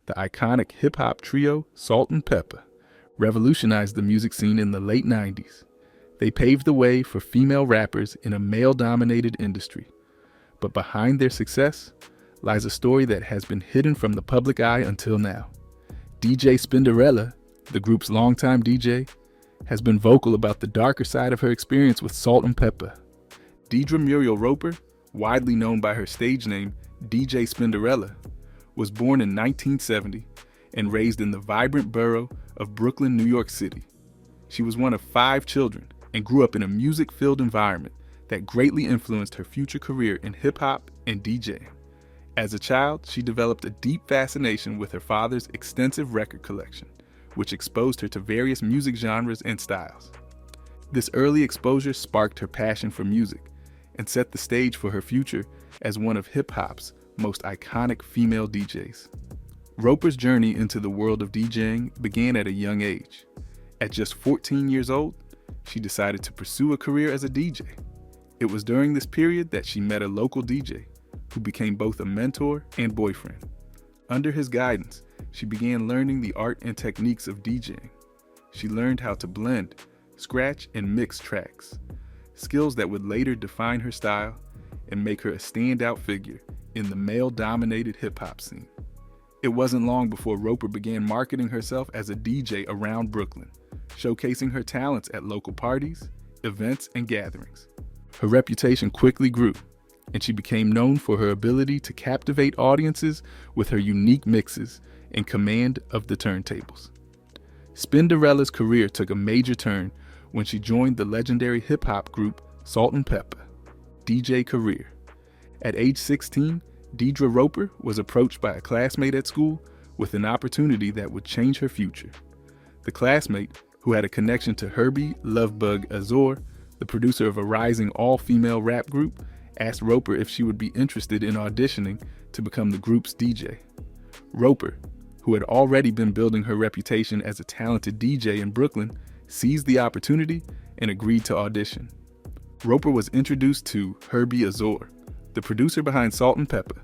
the iconic hip-hop trio Salt-N-Pepa revolutionized the music scene in the late 90s. They paved the way for female rappers in a male-dominated industry. But behind their success lies a story that has been hidden from the public eye until now. DJ Spinderella, the group's longtime DJ, has been vocal about the darker side of her experience with Salt-N-Pepa. Deidre Muriel Roper, widely known by her stage name DJ Spinderella, was born in 1970 and raised in the vibrant borough of Brooklyn, New York City. She was one of 5 children and grew up in a music-filled environment that greatly influenced her future career in hip-hop and DJing. As a child, she developed a deep fascination with her father's extensive record collection, which exposed her to various music genres and styles. This early exposure sparked her passion for music and set the stage for her future as one of hip-hop's most iconic female DJs. Roper's journey into the world of DJing began at a young age. At just 14 years old, she decided to pursue a career as a DJ. It was during this period that she met a local DJ who became both a mentor and boyfriend. Under his guidance, she began learning the art and techniques of DJing. She learned how to blend, scratch, and mix tracks, skills that would later define her style and make her a standout figure in the male-dominated hip-hop scene. It wasn't long before Roper began marketing herself as a DJ around Brooklyn, showcasing her talents at local parties, events, and gatherings. Her reputation quickly grew, and she became known for her ability to captivate audiences with her unique mixes and command of the turntables. Spinderella's career took a major turn when she joined the legendary hip-hop group Salt-N-Pepa DJ career. At age 16, Deidre Roper was approached by a classmate at school with an opportunity that would change her future. The classmate, who had a connection to Herbie "Lovebug" Azor, the producer of a rising all-female rap group, asked Roper if she would be interested in auditioning to become the group's DJ. Roper, who had already been building her reputation as a talented DJ in Brooklyn, seized the opportunity and agreed to audition. Roper was introduced to Herbie Azor, the producer behind Salt-N-Pepa,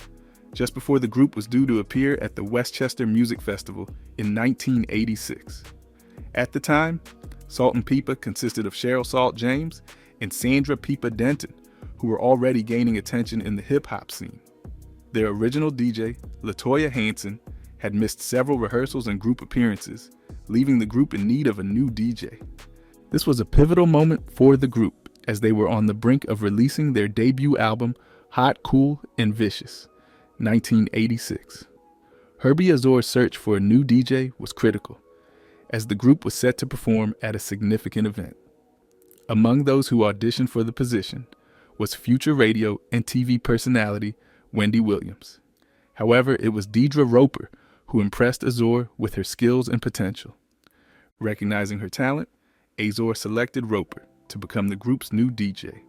just before the group was due to appear at the Westchester Music Festival in 1986. At the time, Salt-N-Pepa consisted of Cheryl Salt James and Sandra Pepa Denton, who were already gaining attention in the hip-hop scene. Their original DJ, LaToya Hanson, had missed several rehearsals and group appearances, leaving the group in need of a new DJ. This was a pivotal moment for the group, as they were on the brink of releasing their debut album, Hot, Cool, and Vicious, 1986. Herbie Azor's search for a new DJ was critical, as the group was set to perform at a significant event. Among those who auditioned for the position was future radio and TV personality Wendy Williams. However, it was Deidre Roper who impressed Azor with her skills and potential. Recognizing her talent, Azor selected Roper to become the group's new DJ,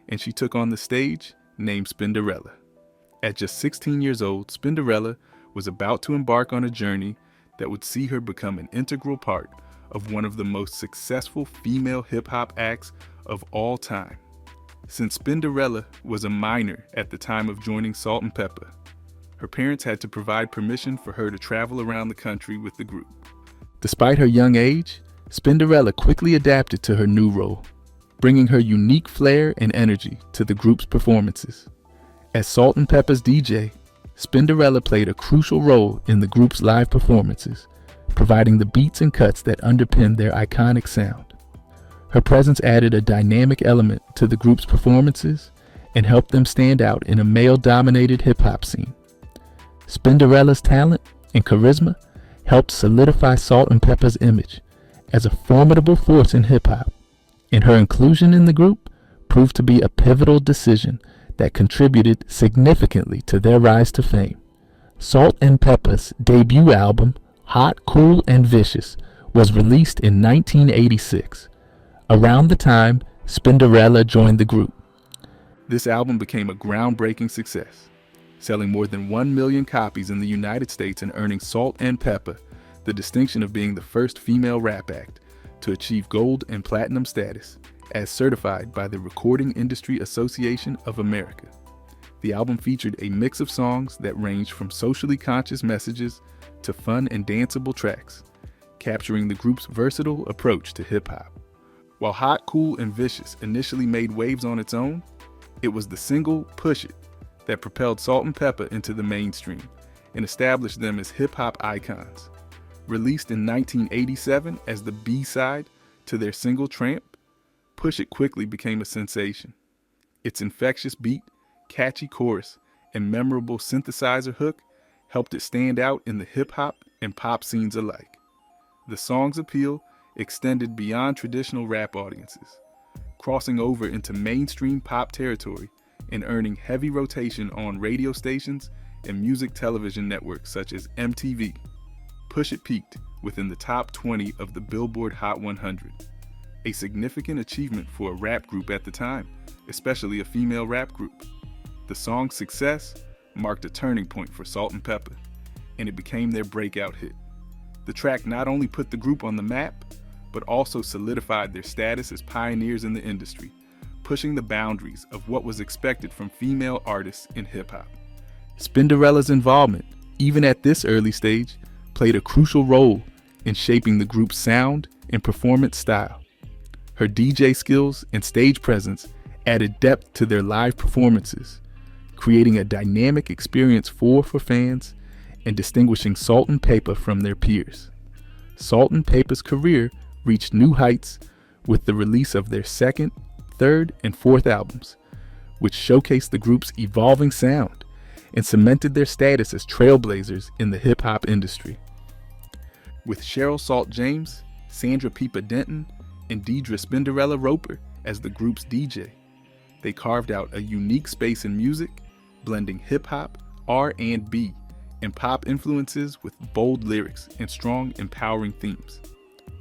and she took on the stage named Spinderella. At just 16 years old, Spinderella was about to embark on a journey that would see her become an integral part of one of the most successful female hip-hop acts of all time. Since Spinderella was a minor at the time of joining Salt-N-Pepa, her parents had to provide permission for her to travel around the country with the group. Despite her young age, Spinderella quickly adapted to her new role, bringing her unique flair and energy to the group's performances. As Salt-N-Pepa's DJ, Spinderella played a crucial role in the group's live performances, providing the beats and cuts that underpin their iconic sound. Her presence added a dynamic element to the group's performances and helped them stand out in a male-dominated hip-hop scene. Spinderella's talent and charisma helped solidify Salt-N-Pepa's image as a formidable force in hip-hop, and her inclusion in the group proved to be a pivotal decision that contributed significantly to their rise to fame. Salt-N-Pepa's debut album, Hot, Cool, and Vicious, was released in 1986, around the time Spinderella joined the group. This album became a groundbreaking success, selling more than 1 million copies in the United States and earning Salt-N-Pepa the distinction of being the first female rap act to achieve gold and platinum status, as certified by the Recording Industry Association of America. The album featured a mix of songs that ranged from socially conscious messages to fun and danceable tracks, capturing the group's versatile approach to hip-hop. While Hot, Cool, and Vicious initially made waves on its own, it was the single Push It that propelled Salt-N-Pepa into the mainstream and established them as hip-hop icons. Released in 1987 as the B-side to their single Tramp, Push It quickly became a sensation. Its infectious beat, catchy chorus, and memorable synthesizer hook helped it stand out in the hip-hop and pop scenes alike. The song's appeal extended beyond traditional rap audiences, crossing over into mainstream pop territory and earning heavy rotation on radio stations and music television networks such as MTV. Push It peaked within the top 20 of the Billboard Hot 100, a significant achievement for a rap group at the time, especially a female rap group. The song's success marked a turning point for Salt-N-Pepa, and it became their breakout hit. The track not only put the group on the map, but also solidified their status as pioneers in the industry, pushing the boundaries of what was expected from female artists in hip-hop. Spinderella's involvement, even at this early stage, played a crucial role in shaping the group's sound and performance style. Her DJ skills and stage presence added depth to their live performances, creating a dynamic experience for fans and distinguishing Salt-N-Pepa from their peers. Salt-N-Pepa's career reached new heights with the release of their second, third, and fourth albums, which showcased the group's evolving sound and cemented their status as trailblazers in the hip-hop industry. With Cheryl Salt James, Sandra Pepa Denton, and Deidre Spinderella Roper as the group's DJ, they carved out a unique space in music, blending hip-hop, R&B, and pop influences with bold lyrics and strong, empowering themes.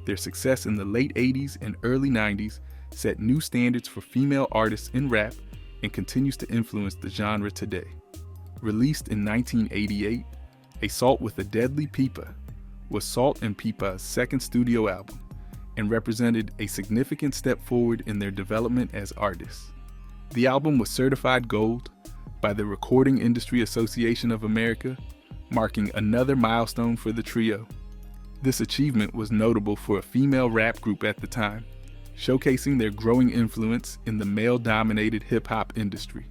Their success in the late 80s and early 90s set new standards for female artists in rap and continues to influence the genre today. Released in 1988, Assault with a Deadly Pepa was Salt-N-Pepa's second studio album and represented a significant step forward in their development as artists. The album was certified gold by the Recording Industry Association of America, marking another milestone for the trio. This achievement was notable for a female rap group at the time, showcasing their growing influence in the male-dominated hip-hop industry.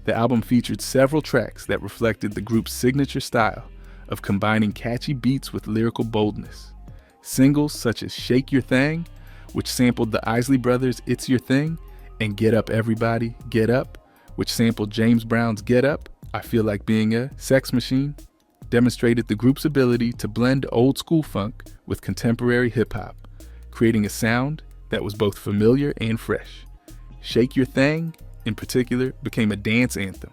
The album featured several tracks that reflected the group's signature style of combining catchy beats with lyrical boldness. Singles such as Shake Your Thing, which sampled the Isley Brothers' It's Your Thing, and Get Up Everybody, Get Up, which sampled James Brown's Get Up, I Feel Like Being a Sex Machine, demonstrated the group's ability to blend old school funk with contemporary hip-hop, creating a sound that was both familiar and fresh. Shake Your Thing, in particular, became a dance anthem,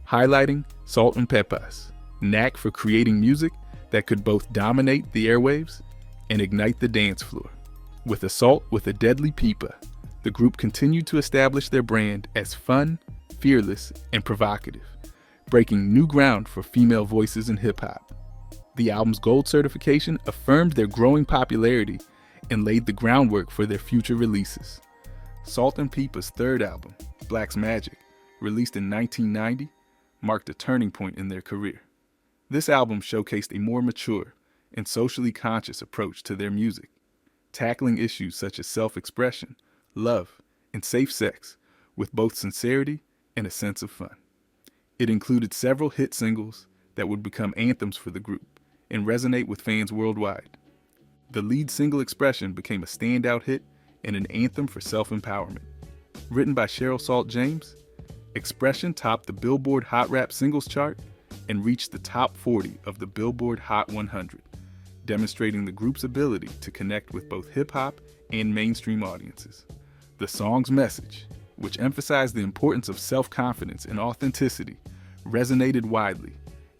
highlighting Salt-N-Pepa's knack for creating music that could both dominate the airwaves and ignite the dance floor. With Assault with a Deadly Pepa, the group continued to establish their brand as fun, fearless, and provocative, breaking new ground for female voices in hip-hop. The album's gold certification affirmed their growing popularity and laid the groundwork for their future releases. Salt-N-Pepa's third album, Black's Magic, released in 1990, marked a turning point in their career. This album showcased a more mature and socially conscious approach to their music, tackling issues such as self-expression, love, and safe sex with both sincerity and a sense of fun. It included several hit singles that would become anthems for the group and resonate with fans worldwide. The lead single Expression became a standout hit and an anthem for self-empowerment. Written by Cheryl Salt James, Expression topped the Billboard Hot Rap Singles chart and reached the top 40 of the Billboard Hot 100, demonstrating the group's ability to connect with both hip-hop and mainstream audiences. The song's message, which emphasized the importance of self-confidence and authenticity, resonated widely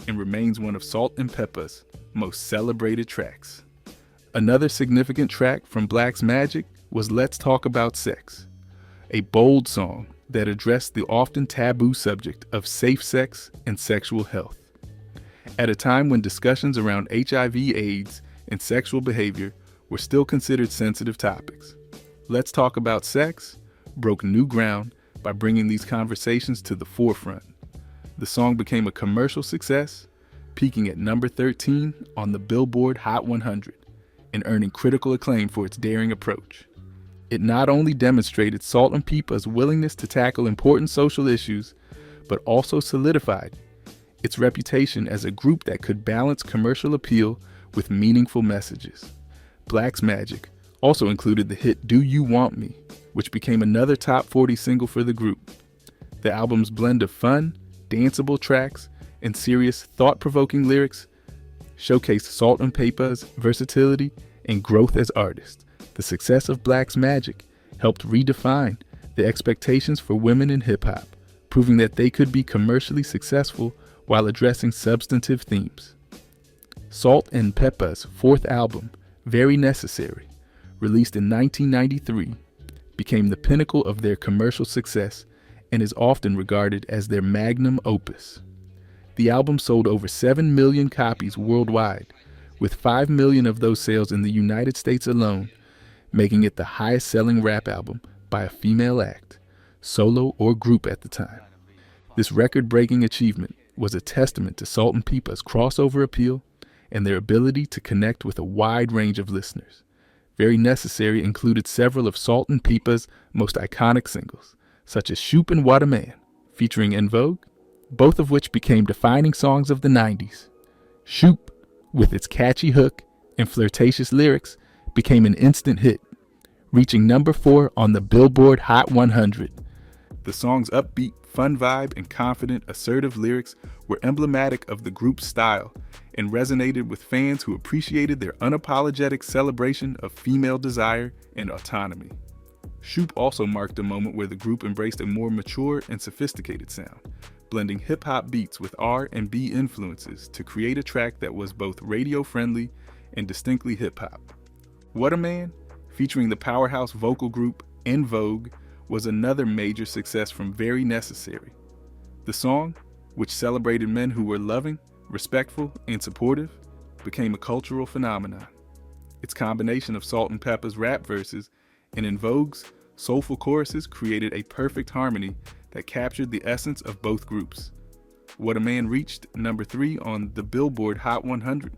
and remains one of Salt-N-Pepa's most celebrated tracks. Another significant track from Black's Magic was Let's Talk About Sex, a bold song that addressed the often taboo subject of safe sex and sexual health. At a time when discussions around HIV/AIDS and sexual behavior were still considered sensitive topics, Let's Talk About Sex broke new ground by bringing these conversations to the forefront. The song became a commercial success, peaking at number 13 on the Billboard Hot 100 and earning critical acclaim for its daring approach. It not only demonstrated Salt-N-Pepa's willingness to tackle important social issues, but also solidified its reputation as a group that could balance commercial appeal with meaningful messages. Black's magic also included the hit Do You Want Me, which became another top 40 single for the group. The album's blend of fun, danceable tracks, and serious, thought-provoking lyrics showcased Salt-N-Pepa's versatility and growth as artists. The success of Black's magic helped redefine the expectations for women in hip-hop, proving that they could be commercially successful while addressing substantive themes. Salt-N-Pepa's fourth album, Very Necessary, released in 1993, became the pinnacle of their commercial success and is often regarded as their magnum opus. The album sold over 7 million copies worldwide, with 5 million of those sales in the United States alone, making it the highest-selling rap album by a female act, solo or group at the time. This record-breaking achievement was a testament to Salt-N-Pepa's crossover appeal and their ability to connect with a wide range of listeners. Very Necessary included several of Salt-N-Pepa's most iconic singles, such as Shoop and What a Man, featuring En Vogue, both of which became defining songs of the 90s. Shoop, with its catchy hook and flirtatious lyrics, became an instant hit, reaching number 4 on the Billboard Hot 100. The song's upbeat, fun vibe and confident, assertive lyrics were emblematic of the group's style and resonated with fans who appreciated their unapologetic celebration of female desire and autonomy. Shoop also marked a moment where the group embraced a more mature and sophisticated sound, blending hip-hop beats with R&B influences to create a track that was both radio-friendly and distinctly hip-hop. What a Man, featuring the powerhouse vocal group En Vogue, was another major success from Very Necessary. The song, which celebrated men who were loving, respectful, and supportive, became a cultural phenomenon. Its combination of Salt-N-Pepa's rap verses and En Vogue's soulful choruses created a perfect harmony that captured the essence of both groups. What a Man reached number 3 on the Billboard Hot 100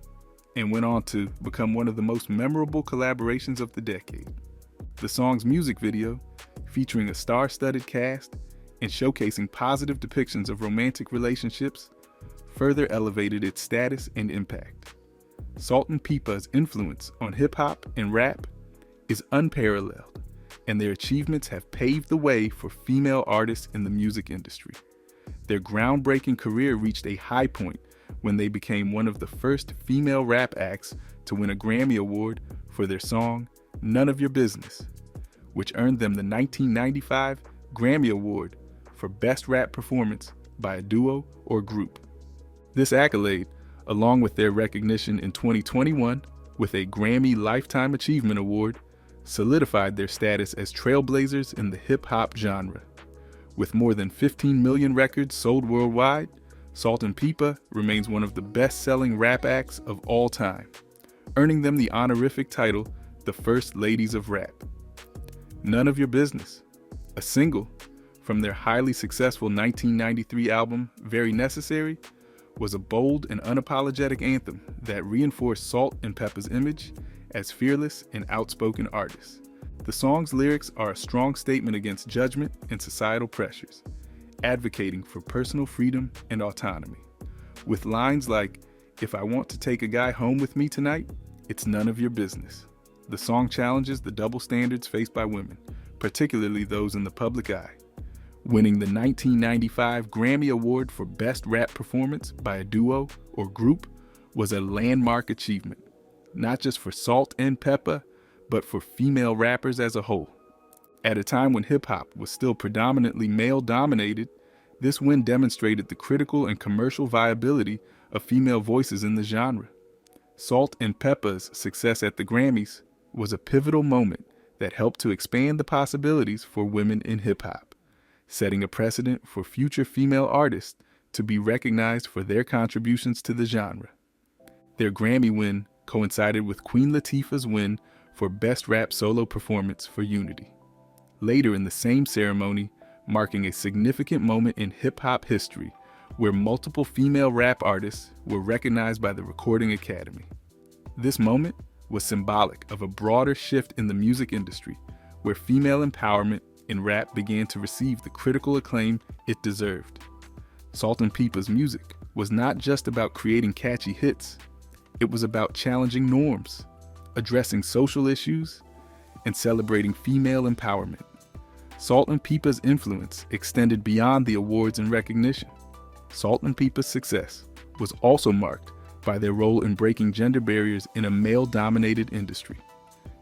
and went on to become one of the most memorable collaborations of the decade. The song's music video, featuring a star-studded cast and showcasing positive depictions of romantic relationships, further elevated its status and impact. Salt-N-Pepa's influence on hip-hop and rap is unparalleled, and their achievements have paved the way for female artists in the music industry. Their groundbreaking career reached a high point when they became one of the first female rap acts to win a Grammy Award for their song, None of Your Business, which earned them the 1995 Grammy Award for Best Rap Performance by a Duo or Group. This accolade, along with their recognition in 2021 with a Grammy Lifetime Achievement Award, solidified their status as trailblazers in the hip-hop genre. With more than 15 million records sold worldwide, Salt-N-Pepa remains one of the best-selling rap acts of all time, earning them the honorific title, the First Ladies of Rap. None of Your Business, a single from their highly successful 1993 album, Very Necessary, was a bold and unapologetic anthem that reinforced Salt-N-Pepa's image as fearless and outspoken artists. The song's lyrics are a strong statement against judgment and societal pressures, advocating for personal freedom and autonomy. With lines like, "If I want to take a guy home with me tonight, it's none of your business." The song challenges the double standards faced by women, particularly those in the public eye. Winning the 1995 Grammy Award for Best Rap Performance by a Duo or Group was a landmark achievement, not just for Salt-N-Pepa, but for female rappers as a whole. At a time when hip-hop was still predominantly male-dominated, this win demonstrated the critical and commercial viability of female voices in the genre. Salt-N-Pepa's success at the Grammys was a pivotal moment that helped to expand the possibilities for women in hip-hop, setting a precedent for future female artists to be recognized for their contributions to the genre. Their Grammy win coincided with Queen Latifah's win for Best Rap Solo Performance for Unity. Later in the same ceremony, marking a significant moment in hip-hop history, where multiple female rap artists were recognized by the Recording Academy. This moment was symbolic of a broader shift in the music industry, where female empowerment in rap began to receive the critical acclaim it deserved. Salt-N-Pepa's music was not just about creating catchy hits, it was about challenging norms, addressing social issues, and celebrating female empowerment. Salt-N-Pepa's influence extended beyond the awards and recognition. Salt-N-Pepa's success was also marked by their role in breaking gender barriers in a male-dominated industry.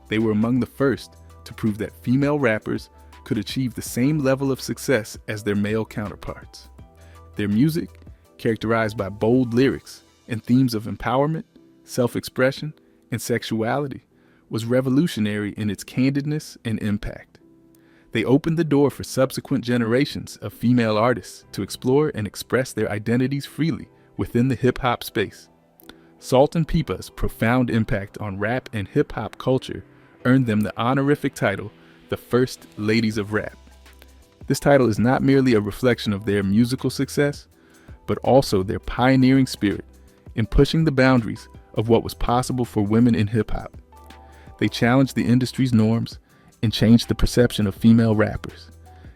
They were among the first to prove that female rappers could achieve the same level of success as their male counterparts. Their music, characterized by bold lyrics and themes of empowerment, self-expression, and sexuality, was revolutionary in its candidness and impact. They opened the door for subsequent generations of female artists to explore and express their identities freely within the hip-hop space. Salt-N-Pepa's profound impact on rap and hip-hop culture earned them the honorific title, the First Ladies of Rap. This title is not merely a reflection of their musical success, but also their pioneering spirit in pushing the boundaries of what was possible for women in hip-hop. They challenged the industry's norms and changed the perception of female rappers,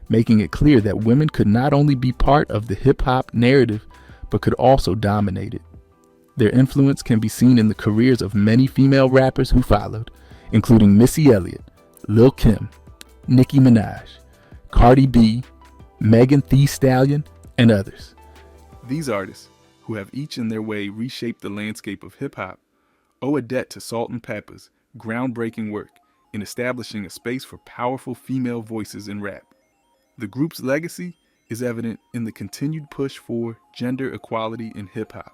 making it clear that women could not only be part of the hip-hop narrative, but could also dominate it. Their influence can be seen in the careers of many female rappers who followed, including Missy Elliott, Lil' Kim, Nicki Minaj, Cardi B, Megan Thee Stallion, and others. These artists, who have each in their way reshaped the landscape of hip-hop, owe a debt to Salt-N-Pepa's groundbreaking work in establishing a space for powerful female voices in rap. The group's legacy is evident in the continued push for gender equality in hip-hop,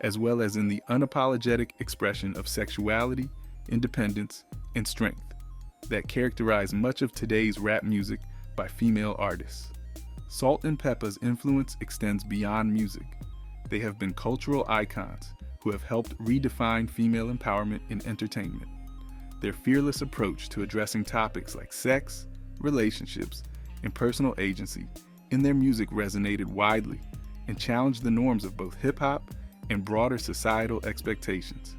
as well as in the unapologetic expression of sexuality, independence, and strength that characterize much of today's rap music by female artists. Salt-N-Pepa's influence extends beyond music. They have been cultural icons who have helped redefine female empowerment in entertainment. Their fearless approach to addressing topics like sex, relationships, and personal agency in their music resonated widely and challenged the norms of both hip-hop and broader societal expectations.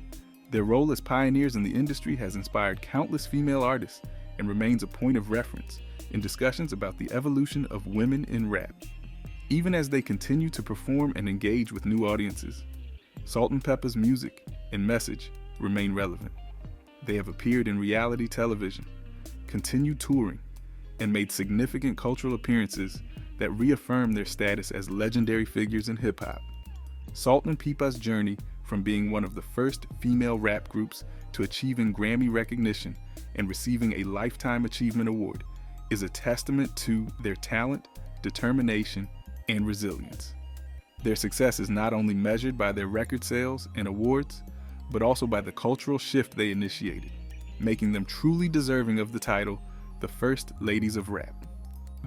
Their role as pioneers in the industry has inspired countless female artists and remains a point of reference in discussions about the evolution of women in rap. Even as they continue to perform and engage with new audiences, Salt-N-Pepa's music and message remain relevant. They have appeared in reality television, continued touring, and made significant cultural appearances that reaffirm their status as legendary figures in hip-hop. Salt-N-Pepa's journey from being one of the first female rap groups to achieving Grammy recognition and receiving a Lifetime Achievement Award is a testament to their talent, determination, and resilience. Their success is not only measured by their record sales and awards, but also by the cultural shift they initiated, making them truly deserving of the title, the First Ladies of Rap.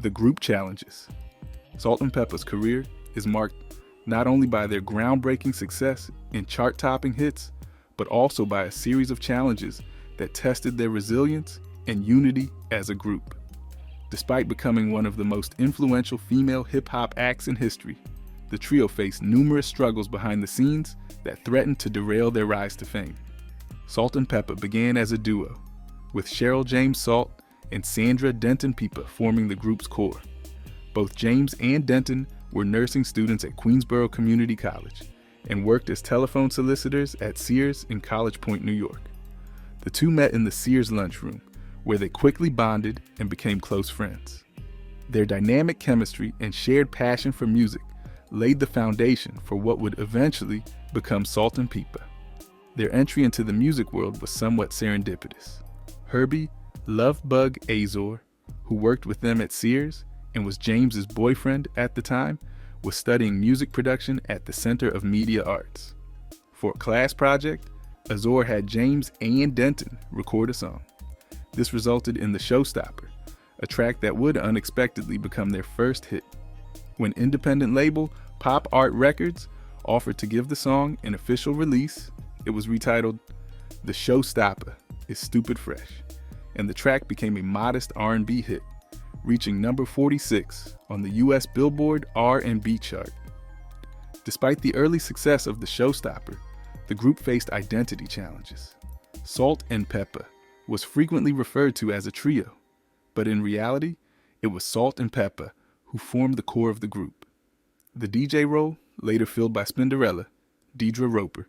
The group challenges. Salt-N-Pepa's career is marked not only by their groundbreaking success in chart-topping hits, but also by a series of challenges that tested their resilience and unity as a group. Despite becoming one of the most influential female hip-hop acts in history, the trio faced numerous struggles behind the scenes that threatened to derail their rise to fame. Salt-N-Pepa began as a duo, with Cheryl James Salt and Sandra Denton Pepa forming the group's core. Both James and Denton were nursing students at Queensborough Community College and worked as telephone solicitors at Sears in College Point, New York. The two met in the Sears lunchroom, where they quickly bonded and became close friends. Their dynamic chemistry and shared passion for music laid the foundation for what would eventually become Salt-N-Pepa. Their entry into the music world was somewhat serendipitous. Herbie Lovebug Azor, who worked with them at Sears and was James's boyfriend at the time, was studying music production at the Center of Media Arts. For a class project, Azor had James and Denton record a song. This resulted in The Showstopper, a track that would unexpectedly become their first hit. When independent label Pop Art Records offered to give the song an official release, it was retitled The Showstopper is Stupid Fresh, and the track became a modest R&B hit, reaching number 46 on the US Billboard R&B chart. Despite the early success of the showstopper, the group faced identity challenges. Salt-N-Pepa was frequently referred to as a trio, but in reality, it was Salt-N-Pepa who formed the core of the group. The DJ role, later filled by Spinderella, Deidre Roper,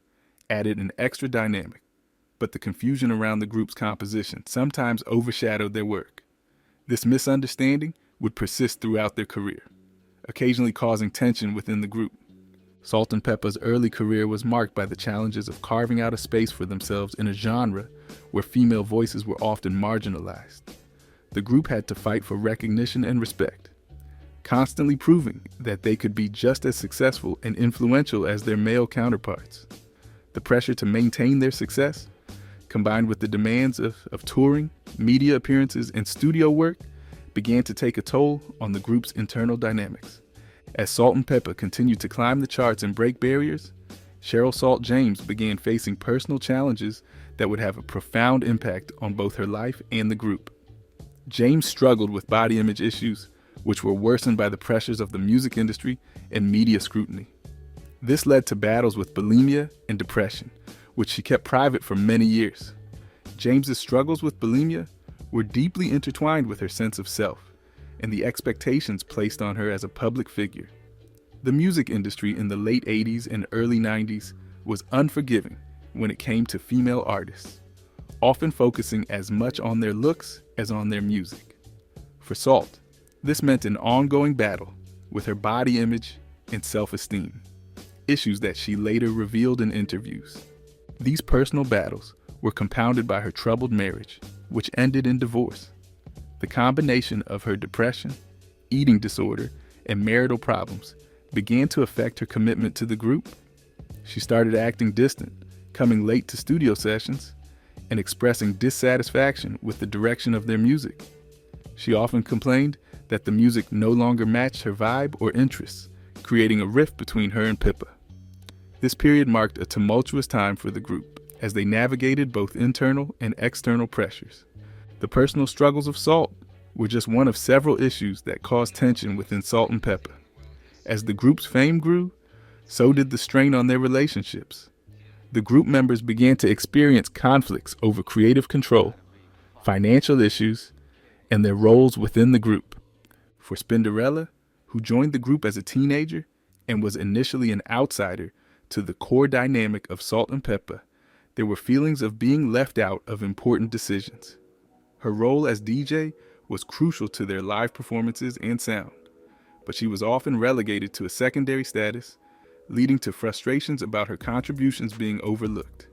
added an extra dynamic, but the confusion around the group's composition sometimes overshadowed their work. This misunderstanding would persist throughout their career, occasionally causing tension within the group. Salt-N-Pepa's early career was marked by the challenges of carving out a space for themselves in a genre where female voices were often marginalized. The group had to fight for recognition and respect, constantly proving that they could be just as successful and influential as their male counterparts. The pressure to maintain their success, combined with the demands of touring, media appearances, and studio work, began to take a toll on the group's internal dynamics. As Salt-N-Pepa continued to climb the charts and break barriers, Cheryl Salt James began facing personal challenges that would have a profound impact on both her life and the group. James struggled with body image issues, which were worsened by the pressures of the music industry and media scrutiny. This led to battles with bulimia and depression, which she kept private for many years. James's struggles with bulimia were deeply intertwined with her sense of self and the expectations placed on her as a public figure. The music industry in the late 80s and early 90s was unforgiving when it came to female artists, often focusing as much on their looks as on their music. For Salt, this meant an ongoing battle with her body image and self-esteem, issues that she later revealed in interviews. These personal battles were compounded by her troubled marriage, which ended in divorce. The combination of her depression, eating disorder, and marital problems began to affect her commitment to the group. She started acting distant, coming late to studio sessions, and expressing dissatisfaction with the direction of their music. She often complained that the music no longer matched her vibe or interests, creating a rift between her and Pepa. This period marked a tumultuous time for the group, as they navigated both internal and external pressures. The personal struggles of Salt were just one of several issues that caused tension within Salt-N-Pepa. As the group's fame grew, so did the strain on their relationships. The group members began to experience conflicts over creative control, financial issues, and their roles within the group. For Spinderella, who joined the group as a teenager and was initially an outsider to the core dynamic of Salt-N-Pepa, there were feelings of being left out of important decisions. Her role as DJ was crucial to their live performances and sound, but she was often relegated to a secondary status, leading to frustrations about her contributions being overlooked.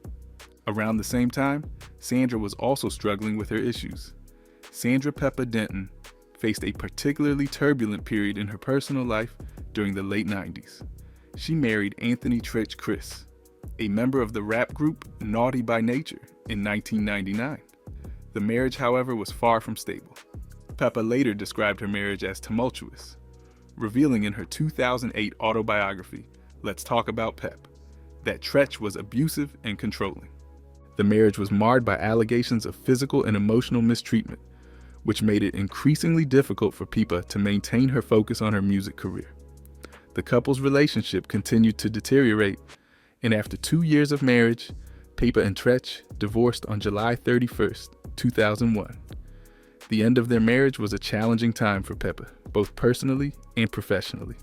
Around the same time, Sandra was also struggling with her issues. Sandra Pepa Denton faced a particularly turbulent period in her personal life during the late 90s. She married Anthony Tretch Chris, a member of the rap group Naughty by Nature, in 1999. The marriage, however, was far from stable. Pepa later described her marriage as tumultuous, revealing in her 2008 autobiography, Let's Talk About Pep, that Tretch was abusive and controlling. The marriage was marred by allegations of physical and emotional mistreatment, which made it increasingly difficult for Pepa to maintain her focus on her music career. The couple's relationship continued to deteriorate, and after 2 years of marriage, Pepa and Tretch divorced on July 31st, 2001. The end of their marriage was a challenging time for Pepa, both personally and professionally.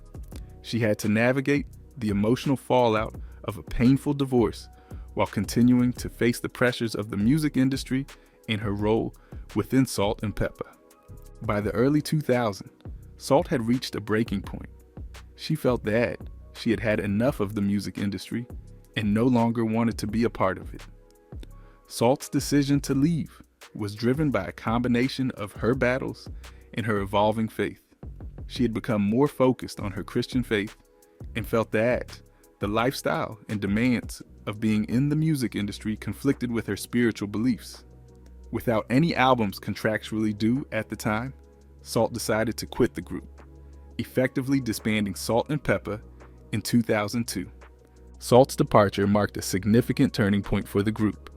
She had to navigate the emotional fallout of a painful divorce while continuing to face the pressures of the music industry and her role within Salt-N-Pepa. By the early 2000s, Salt had reached a breaking point. She felt that she had had enough of the music industry and no longer wanted to be a part of it. Salt's decision to leave was driven by a combination of her battles and her evolving faith. She had become more focused on her Christian faith and felt that the lifestyle and demands of being in the music industry conflicted with her spiritual beliefs. Without any albums contractually due at the time, Salt decided to quit the group, effectively disbanding Salt-N-Pepa in 2002. Salt's departure marked a significant turning point for the group.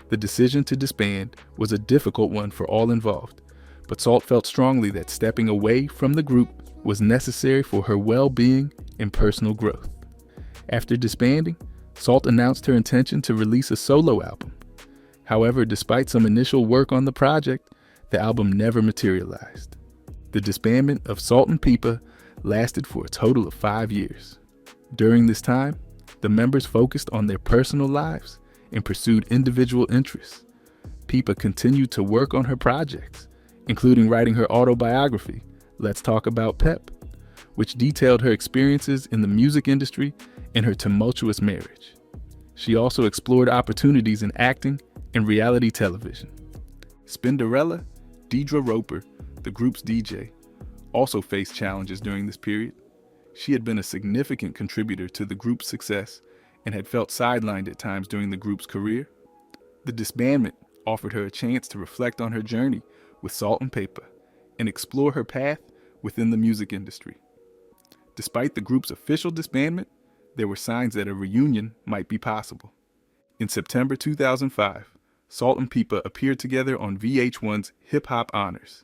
The decision to disband was a difficult one for all involved, but Salt felt strongly that stepping away from the group was necessary for her well-being and personal growth. After disbanding, Salt announced her intention to release a solo album. However, despite some initial work on the project, the album never materialized. The disbandment of Salt-N-Pepa lasted for a total of 5 years. During this time, the members focused on their personal lives and pursued individual interests. Pepa continued to work on her projects, including writing her autobiography, Let's Talk About Pep, which detailed her experiences in the music industry and her tumultuous marriage. She also explored opportunities in acting and reality television. Spinderella, Deidre Roper, the group's DJ, also faced challenges during this period. She had been a significant contributor to the group's success and had felt sidelined at times during the group's career. The disbandment offered her a chance to reflect on her journey with Salt-N-Pepa and explore her path within the music industry. Despite the group's official disbandment, there were signs that a reunion might be possible. In September 2005, Salt-N-Pepa appeared together on VH1's Hip Hop Honors.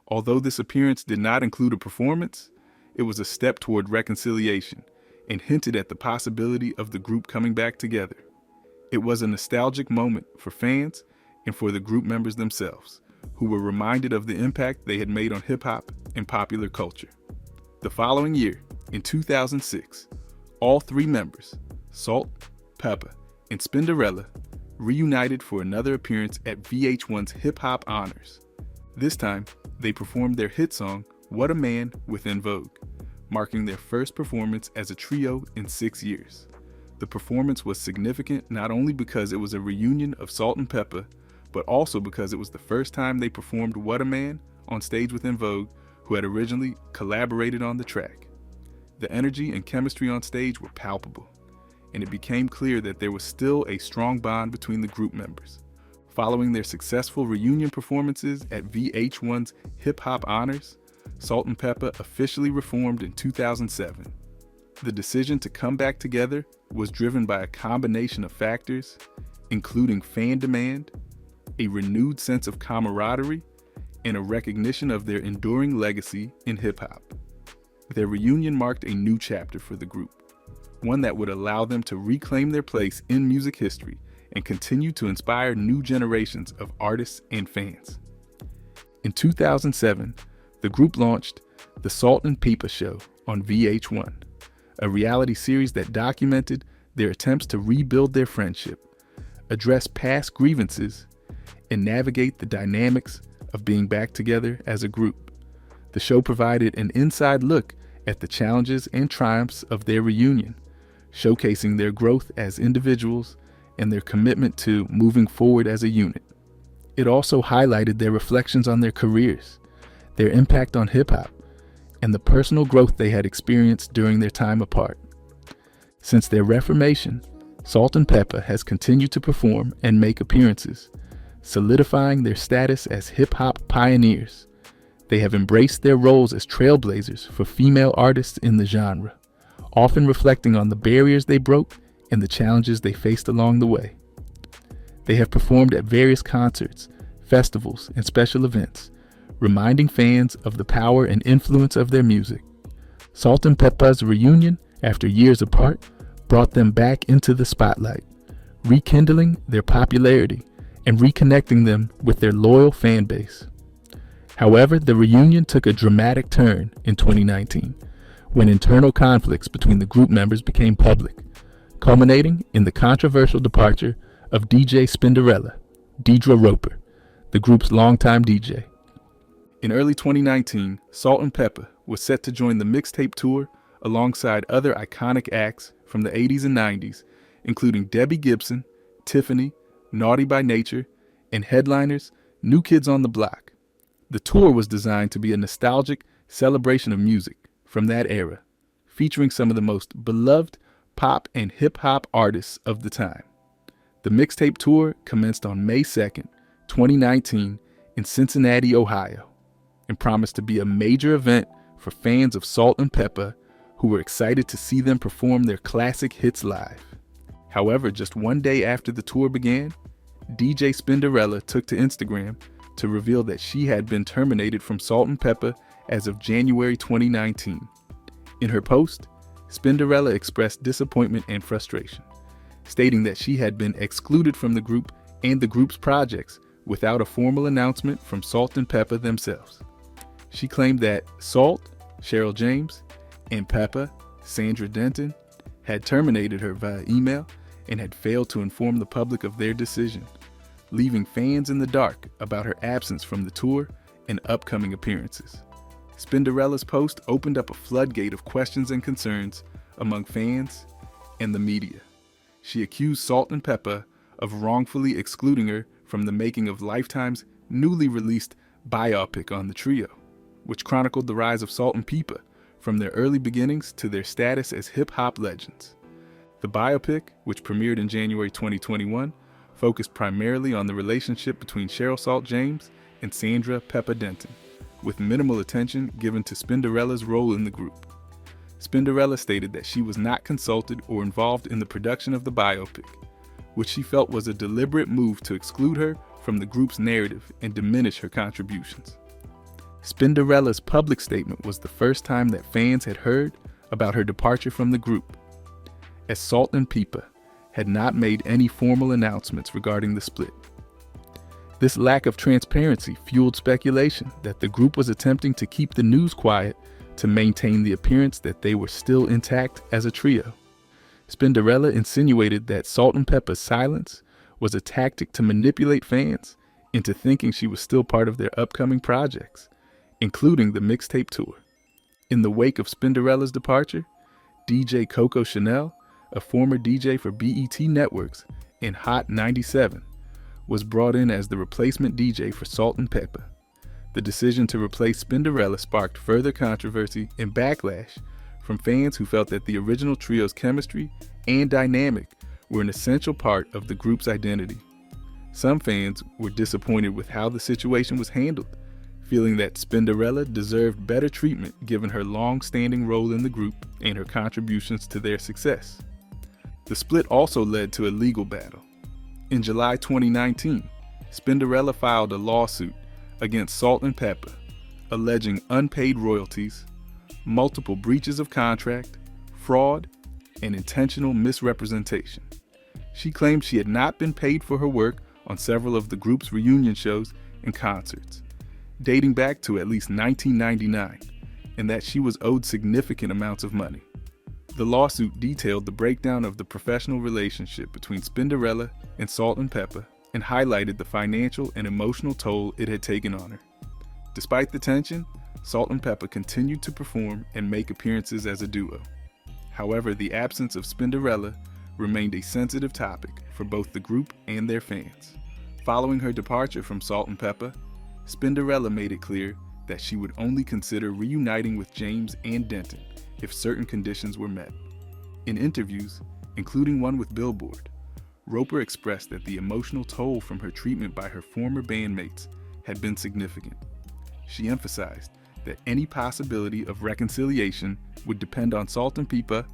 Although this appearance did not include a performance, it was a step toward reconciliation and hinted at the possibility of the group coming back together. It was a nostalgic moment for fans and for the group members themselves, who were reminded of the impact they had made on hip-hop and popular culture. The following year, in 2006, all three members, Salt, Pepa, and Spinderella, reunited for another appearance at VH1's Hip Hop Honors. This time, they performed their hit song, What a Man, with En Vogue, marking their first performance as a trio in 6 years. The performance was significant not only because it was a reunion of Salt-N-Pepa, but also because it was the first time they performed What a Man on stage with En Vogue, who had originally collaborated on the track. The energy and chemistry on stage were palpable, and it became clear that there was still a strong bond between the group members. Following their successful reunion performances at VH1's Hip Hop Honors, Salt-N-Pepa officially reformed in 2007. The decision to come back together was driven by a combination of factors, including fan demand, a renewed sense of camaraderie, and a recognition of their enduring legacy in hip-hop. Their reunion marked a new chapter for the group, one that would allow them to reclaim their place in music history and continue to inspire new generations of artists and fans. In 2007, the group launched The Salt-N-Pepa Show on VH1, a reality series that documented their attempts to rebuild their friendship, address past grievances, and navigate the dynamics of being back together as a group. The show provided an inside look at the challenges and triumphs of their reunion, showcasing their growth as individuals and their commitment to moving forward as a unit. It also highlighted their reflections on their careers, their impact on hip-hop, and the personal growth they had experienced during their time apart. Since their reformation, Salt-N-Pepa has continued to perform and make appearances, solidifying their status as hip-hop pioneers. They have embraced their roles as trailblazers for female artists in the genre, often reflecting on the barriers they broke and the challenges they faced along the way. They have performed at various concerts, festivals, and special events, reminding fans of the power and influence of their music. Salt-N-Pepa's reunion, after years apart, brought them back into the spotlight, rekindling their popularity and reconnecting them with their loyal fan base. However, the reunion took a dramatic turn in 2019, when internal conflicts between the group members became public, culminating in the controversial departure of DJ Spinderella, Deidre Roper, the group's longtime DJ. In early 2019, Salt-N-Pepa was set to join the mixtape tour alongside other iconic acts from the 80s and 90s, including Debbie Gibson, Tiffany, Naughty by Nature, and headliners New Kids on the Block. The tour was designed to be a nostalgic celebration of music from that era, featuring some of the most beloved pop and hip-hop artists of the time. The mixtape tour commenced on May 2nd, 2019 in Cincinnati, Ohio, and promised to be a major event for fans of Salt-N-Pepa who were excited to see them perform their classic hits live. However, just one day after the tour began, DJ Spinderella took to Instagram to reveal that she had been terminated from Salt-N-Pepa as of January 2019. In her post, Spinderella expressed disappointment and frustration, stating that she had been excluded from the group and the group's projects without a formal announcement from Salt-N-Pepa themselves. She claimed that Salt, Cheryl James, and Pepa, Sandra Denton, had terminated her via email and had failed to inform the public of their decision, leaving fans in the dark about her absence from the tour and upcoming appearances. Spinderella's post opened up a floodgate of questions and concerns among fans and the media. She accused Salt-N-Pepa of wrongfully excluding her from the making of Lifetime's newly released biopic on the trio, which chronicled the rise of Salt-N-Pepa from their early beginnings to their status as hip-hop legends. The biopic, which premiered in January 2021, focused primarily on the relationship between Cheryl Salt James and Sandra Pepa Denton, with minimal attention given to Spinderella's role in the group. Spinderella stated that she was not consulted or involved in the production of the biopic, which she felt was a deliberate move to exclude her from the group's narrative and diminish her contributions. Spinderella's public statement was the first time that fans had heard about her departure from the group, as Salt-N-Pepa had not made any formal announcements regarding the split. This lack of transparency fueled speculation that the group was attempting to keep the news quiet to maintain the appearance that they were still intact as a trio. Spinderella insinuated that Salt-N-Pepa's silence was a tactic to manipulate fans into thinking she was still part of their upcoming projects, including the mixtape tour. In the wake of Spinderella's departure, DJ Coco Chanel, a former DJ for BET Networks and Hot 97, was brought in as the replacement DJ for Salt-N-Pepa. The decision to replace Spinderella sparked further controversy and backlash from fans who felt that the original trio's chemistry and dynamic were an essential part of the group's identity. Some fans were disappointed with how the situation was handled, feeling that Spinderella deserved better treatment given her long-standing role in the group and her contributions to their success. The split also led to a legal battle. In July 2019, Spinderella filed a lawsuit against Salt-N-Pepa, alleging unpaid royalties, multiple breaches of contract, fraud, and intentional misrepresentation. She claimed she had not been paid for her work on several of the group's reunion shows and concerts, dating back to at least 1999, and that she was owed significant amounts of money. The lawsuit detailed the breakdown of the professional relationship between Spinderella and Salt-N-Pepa and highlighted the financial and emotional toll it had taken on her. Despite the tension, Salt-N-Pepa continued to perform and make appearances as a duo. However, the absence of Spinderella remained a sensitive topic for both the group and their fans. Following her departure from Salt-N-Pepa, Spinderella made it clear that she would only consider reuniting with James and Denton if certain conditions were met. In interviews, including one with Billboard, Roper expressed that the emotional toll from her treatment by her former bandmates had been significant. She emphasized that any possibility of reconciliation would depend on Salt-N-Pepa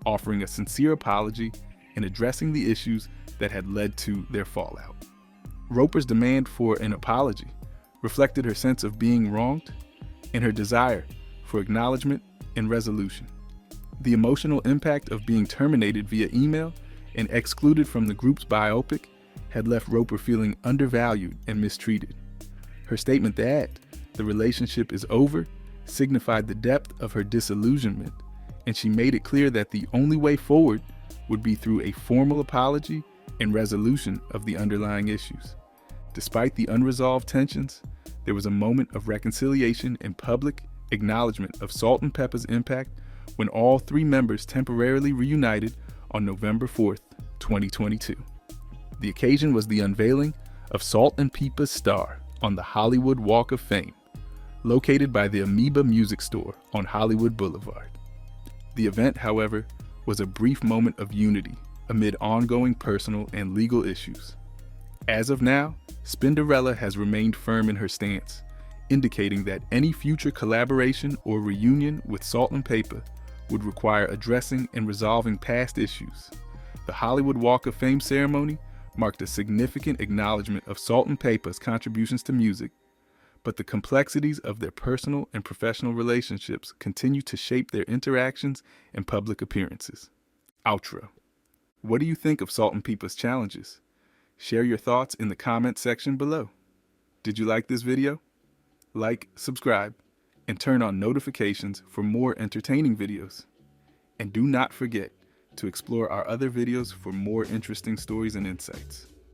offering a sincere apology and addressing the issues that had led to their fallout. Roper's demand for an apology reflected her sense of being wronged and her desire for acknowledgement and resolution. The emotional impact of being terminated via email and excluded from the group's biopic had left Roper feeling undervalued and mistreated. Her statement that the relationship is over signified the depth of her disillusionment, and she made it clear that the only way forward would be through a formal apology and resolution of the underlying issues. Despite the unresolved tensions, there was a moment of reconciliation and public acknowledgement of Salt-N-Pepa's impact when all three members temporarily reunited on November 4th, 2022. The occasion was the unveiling of Salt-N-Pepa's star on the Hollywood Walk of Fame, located by the Amoeba Music Store on Hollywood Boulevard. The event, however, was a brief moment of unity amid ongoing personal and legal issues. As of now, Spinderella has remained firm in her stance, indicating that any future collaboration or reunion with Salt-N-Pepa would require addressing and resolving past issues. The Hollywood Walk of Fame ceremony marked a significant acknowledgement of Salt-N-Pepa's contributions to music, but the complexities of their personal and professional relationships continue to shape their interactions and public appearances. Outro. What do you think of Salt-N-Pepa's challenges? Share your thoughts in the comments section below. Did you like this video? Like, subscribe, and turn on notifications for more entertaining videos. And do not forget to explore our other videos for more interesting stories and insights.